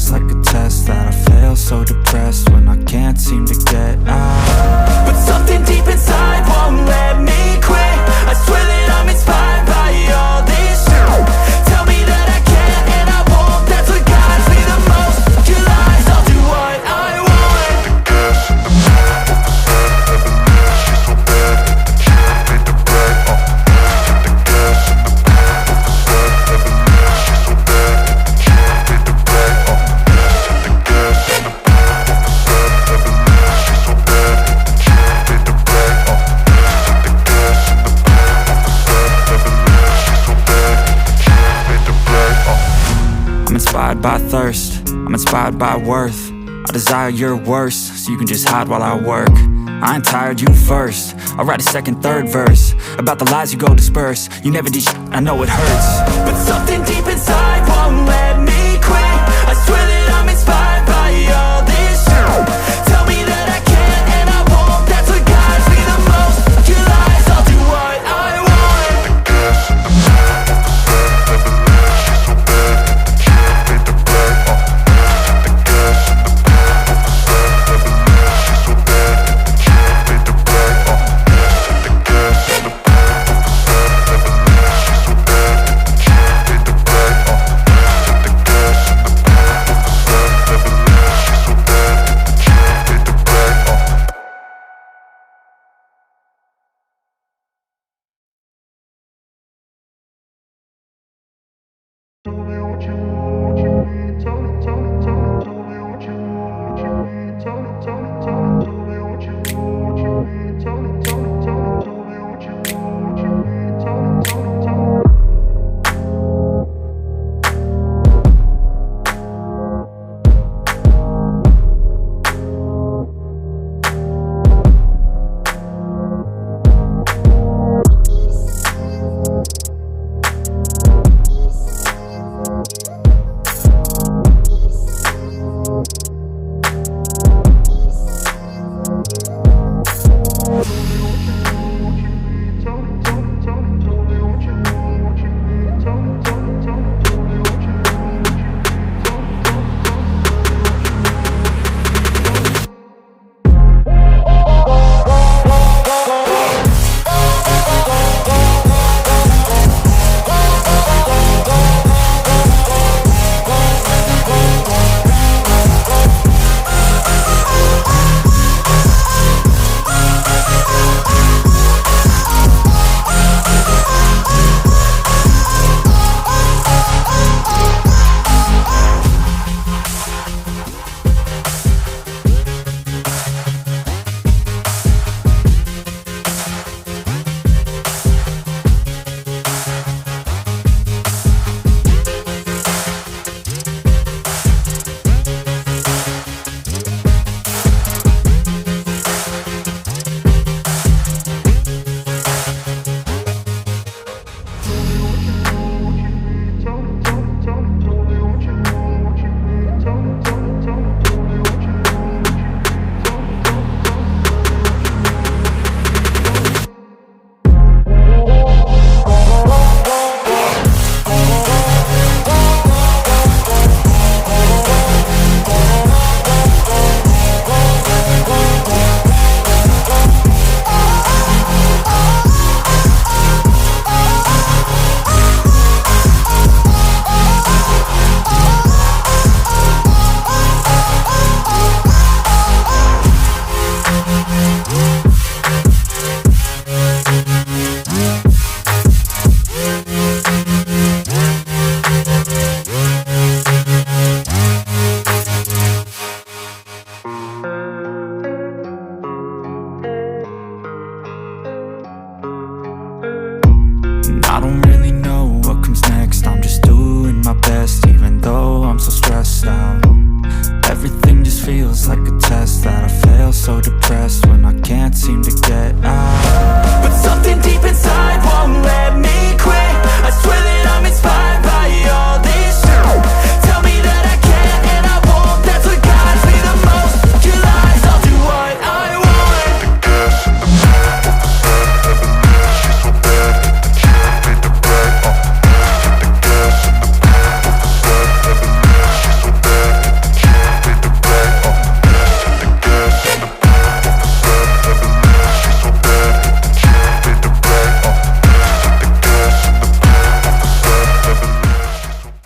feels like a test that I fail, so depressed when I can't seem to get out. But something deep inside won't let me quit. I swear that I'm inspired by all this shit. Tell me that I can't and I won't. That's what guides me the most. Your lies, I'll do what I want. Inspired by thirst, I'm inspired by worth. I desire your worst, so you can just hide while I work. I ain't tired, you first. I'll write a second, third verse about the lies you go disperse. You never did shit, I know it hurts. But something deep inside won't let me quit. I swear that I'm inspired by all this shit. Tell me that I can't and I won't. That's what guides me the most. Your lies, I'll do what I want. I don't really know what comes next. I'm just doing my best, even though I'm so stressed out. Everything just feels like a test that I fail, so depressed when I can't seem to get out. But something deep inside won't let